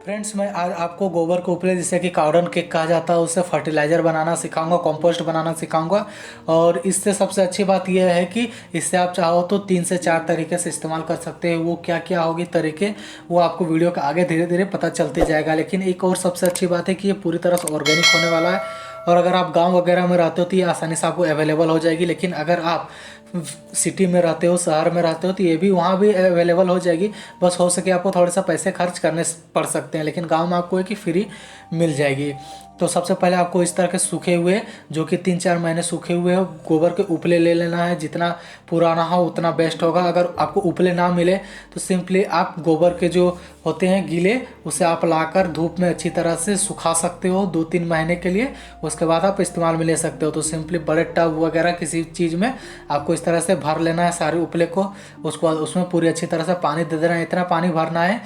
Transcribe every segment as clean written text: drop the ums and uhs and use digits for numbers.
Friends, मैं आज आपको गोबर के उपले जिसे कि काउडन केक कहा जाता है उससे फर्टिलाइज़र बनाना सिखाऊंगा, कंपोस्ट बनाना सिखाऊंगा। और इससे सबसे अच्छी बात यह है कि इससे आप चाहो तो 3 से 4 तरीके से इस्तेमाल कर सकते हैं। वो क्या क्या होगी तरीके, वो आपको वीडियो के आगे धीरे धीरे पता चलते जाएगा। लेकिन एक और सबसे अच्छी बात है कि ये पूरी तरह से ऑर्गेनिक होने वाला है। और अगर आप गांव वगैरह में रहते हो तो ये आसानी से आपको अवेलेबल हो जाएगी। लेकिन अगर आप सिटी में रहते हो, शहर में रहते हो, तो ये भी वहाँ भी अवेलेबल हो जाएगी। बस हो सके आपको थोड़ा सा पैसे खर्च करने पड़ सकते हैं, लेकिन गांव में आपको है कि फ्री मिल जाएगी। तो सबसे पहले आपको इस तरह के सूखे हुए, जो कि 3-4 महीने सूखे हुए हो, गोबर के उपले ले लेना है। जितना पुराना हो उतना बेस्ट होगा। अगर आपको उपले ना मिले तो सिंपली आप गोबर के जो होते हैं गीले, उसे आप लाकर धूप में अच्छी तरह से सुखा सकते हो 2-3 महीने के लिए। उसके बाद आप इस्तेमाल में ले सकते हो। तो सिंपली बड़े टब वगैरह किसी चीज़ में आपको इस तरह से भर लेना है सारे उपले को। उसको बाद उसमें पूरी अच्छी तरह से पानी दे देना है। इतना पानी भरना है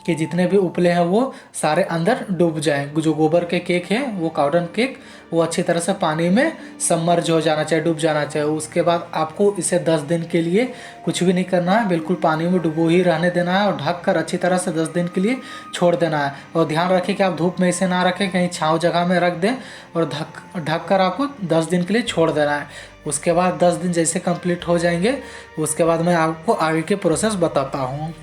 कि जितने भी उपले हैं वो सारे अंदर डूब जाएं। जो गोबर के केक है, वो काउडन केक, वो अच्छी तरह से पानी में सबमर्ज हो जाना चाहिए, डूब जाना चाहिए। उसके बाद आपको इसे 10 दिन के लिए कुछ भी नहीं करना है, बिल्कुल पानी में डुबो ही रहने देना है और ढक कर अच्छी तरह से 10 दिन के लिए छोड़ देना है। और ध्यान रखें कि आप धूप में इसे ना रखें, कहीं छाँव जगह में रख दें और ढक कर आपको 10 दिन के लिए छोड़ देना है। उसके बाद 10 दिन जैसे कंप्लीट हो जाएंगे, उसके बाद मैं आपको आगे के प्रोसेस बताता हूँ।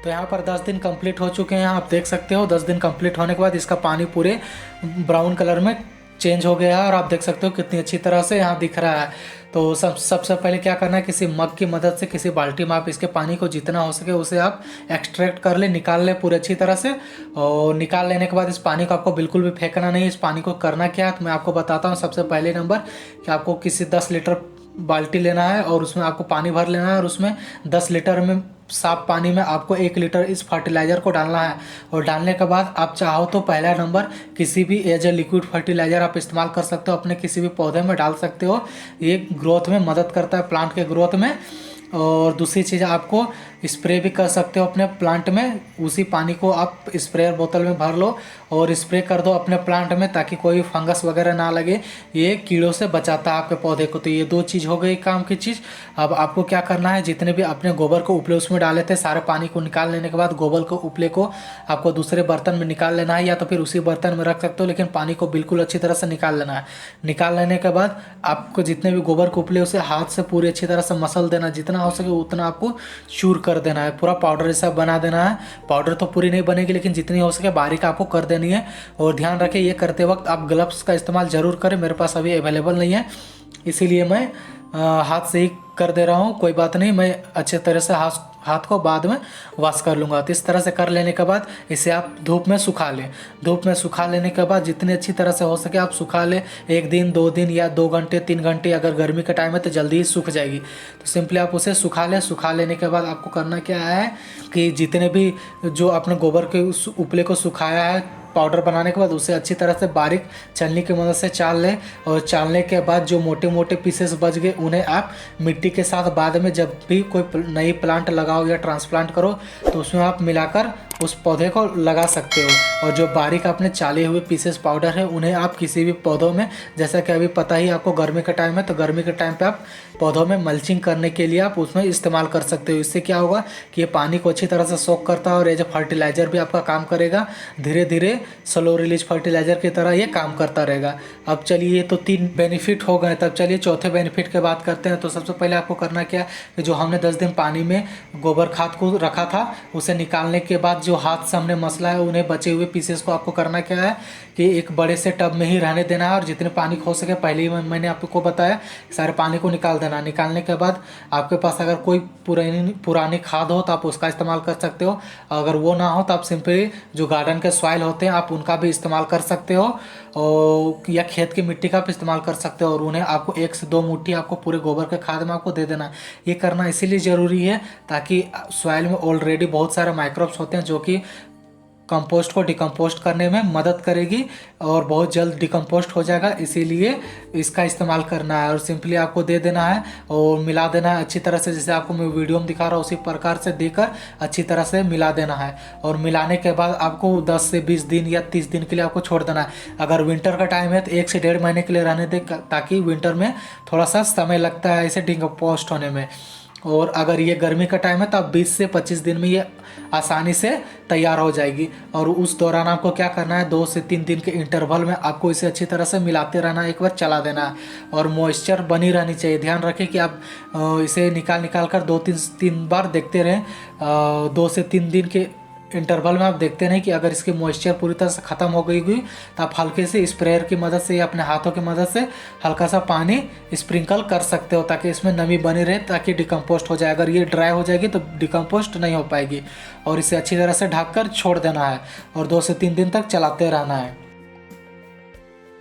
तो यहाँ पर 10 दिन कंप्लीट हो चुके हैं, आप देख सकते हो। 10 दिन कंप्लीट होने के बाद इसका पानी पूरे ब्राउन कलर में चेंज हो गया है और आप देख सकते हो कितनी अच्छी तरह से यहाँ दिख रहा है। तो सबसे पहले क्या करना है, किसी मग की मदद से, किसी बाल्टी में आप इसके पानी को जितना हो सके उसे आप एक्सट्रैक्ट कर ले, निकाल ले पूरे अच्छी तरह से। और निकाल लेने के बाद इस पानी को आपको बिल्कुल भी फेंकना नहीं है। इस पानी को करना क्या है तो मैं आपको बताता हूँ। सबसे पहले नंबर कि आपको किसी 10 लीटर बाल्टी लेना है और उसमें आपको पानी भर लेना है और उसमें 10 लीटर में साफ पानी में आपको 1 लीटर इस फर्टिलाइज़र को डालना है। और डालने के बाद आप चाहो तो पहला नंबर किसी भी एज ए लिक्विड फर्टिलाइज़र आप इस्तेमाल कर सकते हो, अपने किसी भी पौधे में डाल सकते हो। ये ग्रोथ में मदद करता है, प्लांट के ग्रोथ में। और दूसरी चीज़, आपको स्प्रे भी कर सकते हो अपने प्लांट में। उसी पानी को आप स्प्रेयर बोतल में भर लो और स्प्रे कर दो अपने प्लांट में, ताकि कोई फंगस वगैरह ना लगे। ये कीड़ों से बचाता है आपके पौधे को। तो ये 2 चीज़ हो गई काम की चीज़। अब आपको क्या करना है, जितने भी अपने गोबर को उपले उसमें डाले थे, सारे पानी को निकाल लेने के बाद गोबर को उपले को आपको दूसरे बर्तन में निकाल लेना है, या तो फिर उसी बर्तन में रख सकते हो, लेकिन पानी को बिल्कुल अच्छी तरह से निकाल लेना है। निकाल लेने के बाद आपको जितने भी गोबर के उपले उसे हाथ से पूरी अच्छी तरह से मसल देना, जितना हो सके उतना आपको चूर कर देना है, पूरा पाउडर जैसा बना देना है। पाउडर तो पूरी नहीं बनेगी, लेकिन जितनी हो सके बारीक आपको कर देनी है। और ध्यान रखें, ये करते वक्त आप ग्लव्स का इस्तेमाल ज़रूर करें। मेरे पास अभी अवेलेबल नहीं है, इसीलिए मैं हाथ से ही कर दे रहा हूँ। कोई बात नहीं, मैं अच्छे तरह से हाथ को बाद में वॉश कर लूँगा। तो इस तरह से कर लेने के बाद इसे आप धूप में सुखा लें। धूप में सुखा लेने के बाद जितनी अच्छी तरह से हो सके आप सुखा लें। 1 दिन 2 दिन या 2 घंटे 3 घंटे, अगर गर्मी का टाइम है तो जल्दी ही सूख जाएगी। तो सिंपली आप उसे सुखा लें। सुखा लेने के बाद आपको करना क्या है कि जितने भी जो आपने गोबर के उस उपले को सुखाया है पाउडर बनाने के बाद, उसे अच्छी तरह से बारीक छलनी की मदद से चाल लें। और चालने के बाद जो मोटे मोटे पीसेस बच गए उन्हें आप मिट्टी के साथ बाद में जब भी कोई नई प्लांट लगाओ या ट्रांसप्लांट करो तो उसमें आप मिलाकर उस पौधे को लगा सकते हो। और जो बारीक आपने चाले हुए पीसेस पाउडर है उन्हें आप किसी भी पौधों में, जैसा कि अभी पता ही आपको गर्मी का टाइम है, तो गर्मी के टाइम पे आप पौधों में मल्चिंग करने के लिए आप उसमें इस्तेमाल कर सकते हो। इससे क्या होगा कि ये पानी को अच्छी तरह से सोक करता है और एज ए फर्टिलाइज़र भी आपका काम करेगा। धीरे धीरे स्लो रिलीज फर्टिलाइज़र की तरह ये काम करता रहेगा। अब चलिए, ये तो 3 बेनिफिट हो गए। तब चलिए चौथे बेनिफिट की बात करते हैं। तो सबसे पहले आपको करना क्या है कि जो हमने 10 दिन पानी में गोबर खाद को रखा था, उसे निकालने के बाद जो हाथ से हमने मसला है, उन्हें बचे हुए पीसेस को आपको करना क्या है कि एक बड़े से टब में ही रहने देना है। और जितने पानी हो सके, पहले ही मैंने आपको बताया, सारे पानी को निकाल देना। निकालने के बाद आपके पास अगर कोई पुरानी खाद हो तो आप उसका इस्तेमाल कर सकते हो। अगर वो ना हो तो आप सिंपली जो गार्डन के सॉइल होते हैं आप उनका भी इस्तेमाल कर सकते हो, और या खेत की मिट्टी का भी इस्तेमाल कर सकते हो। और उन्हें आपको 1 से 2 मुट्ठी आपको पूरे गोबर के खाद में आपको दे देना। ये करना इसीलिए ज़रूरी है ताकि सॉइल में ऑलरेडी बहुत सारे माइक्रोब्स होते हैं जो कि कंपोस्ट को डिकम्पोस्ट करने में मदद करेगी और बहुत जल्द डिकम्पोस्ट हो जाएगा। इसीलिए इसका इस्तेमाल करना है और सिंपली आपको दे देना है और मिला देना है अच्छी तरह से। जैसे आपको मैं वीडियो में दिखा रहा हूँ उसी प्रकार से देकर अच्छी तरह से मिला देना है। और मिलाने के बाद आपको 10 से 20 दिन या 30 दिन के लिए आपको छोड़ देना है। अगर विंटर का टाइम है तो 1 से 1.5 महीने के लिए रहने दें, ताकि विंटर में थोड़ा सा समय लगता है इसे डिकम्पोस्ट होने में। और अगर ये गर्मी का टाइम है तो आप 20 से 25 दिन में ये आसानी से तैयार हो जाएगी। और उस दौरान आपको क्या करना है, 2 से 3 दिन के इंटरवल में आपको इसे अच्छी तरह से मिलाते रहना है, एक बार चला देना है। और मॉइस्चर बनी रहनी चाहिए। ध्यान रखें कि आप इसे निकाल कर 2-3 बार देखते रहें। 2 से 3 दिन के इंटरवल में आप देखते रहें कि अगर इसकी मॉइस्चर पूरी तरह से ख़त्म हो गई तो आप हल्के से स्प्रेयर की मदद से या अपने हाथों की मदद से हल्का सा पानी स्प्रिंकल कर सकते हो, ताकि इसमें नमी बनी रहे, ताकि डिकम्पोस्ट हो जाए। अगर ये ड्राई हो जाएगी तो डिकम्पोस्ट नहीं हो पाएगी। और इसे अच्छी तरह से ढक कर छोड़ देना है और 2 से 3 दिन तक चलाते रहना है।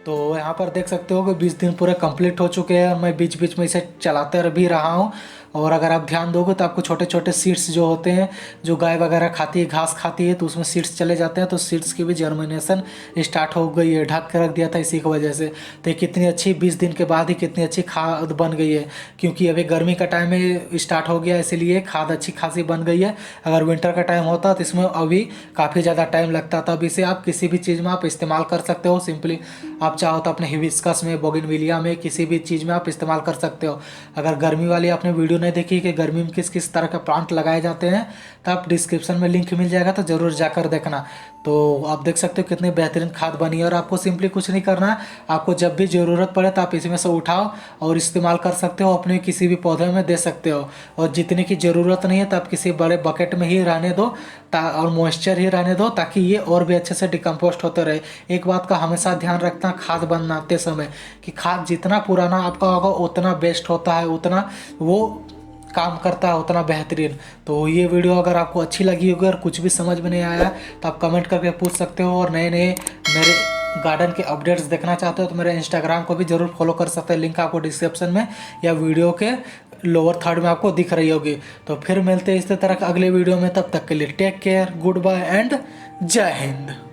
तो यहाँ पर देख सकते हो कि 20 दिन पूरे कंप्लीट हो चुके हैं और मैं बीच बीच में इसे चलाते भी रहा हूँ। और अगर आप ध्यान दोगे तो आपको छोटे छोटे सीड्स जो होते हैं, जो गाय वगैरह खाती है, घास खाती है, तो उसमें सीड्स चले जाते हैं। तो सीड्स की भी जर्मिनेशन स्टार्ट हो गई है। ढक कर रख दिया था इसी की वजह से। तो कितनी अच्छी 20 दिन के बाद ही कितनी अच्छी खाद बन गई है, क्योंकि अभी गर्मी का टाइम में स्टार्ट हो गया, इसीलिए खाद अच्छी खासी बन गई है। अगर विंटर का टाइम होता तो इसमें अभी काफ़ी ज़्यादा टाइम लगता था। अब इसे आप किसी भी चीज़ में आप इस्तेमाल कर सकते हो। सिंपली आप चाहो तो अपने हिबिस्कस में, बोगनविलिया में, किसी भी चीज़ में आप इस्तेमाल कर सकते हो। अगर गर्मी वाली आपने वीडियो नहीं देखी कि गर्मी में किस किस तरह के प्लांट लगाए जाते हैं, तो आप डिस्क्रिप्शन में लिंक मिल जाएगा, तो ज़रूर जाकर देखना। तो आप देख सकते हो कितनी बेहतरीन खाद बनी है। और आपको सिंपली कुछ नहीं करना है, आपको जब भी ज़रूरत पड़े तो आप इसमें से उठाओ और इस्तेमाल कर सकते हो, अपने किसी भी पौधे में दे सकते हो। और जितने की ज़रूरत नहीं है तो आप किसी बड़े बकेट में ही रहने दो और मॉइस्चर ही रहने दो, ताकि ये और भी अच्छे से डिकम्पोस्ट होते रहे। एक बात का हमेशा ध्यान रखना खाद बनाते समय, कि खाद जितना पुराना आपका होगा उतना बेस्ट होता है, उतना वो काम करता है, उतना बेहतरीन। तो ये वीडियो अगर आपको अच्छी लगी होगी और कुछ भी समझ में नहीं आया तो आप कमेंट करके पूछ सकते हो। और नए नए मेरे गार्डन के अपडेट्स देखना चाहते हो तो मेरे इंस्टाग्राम को भी ज़रूर फॉलो कर सकते हैं। लिंक आपको डिस्क्रिप्शन में या वीडियो के लोअर थर्ड में आपको दिख रही होगी। तो फिर मिलते हैं इसी तरह अगले वीडियो में। तब तक के लिए take care, good bye and जय हिंद।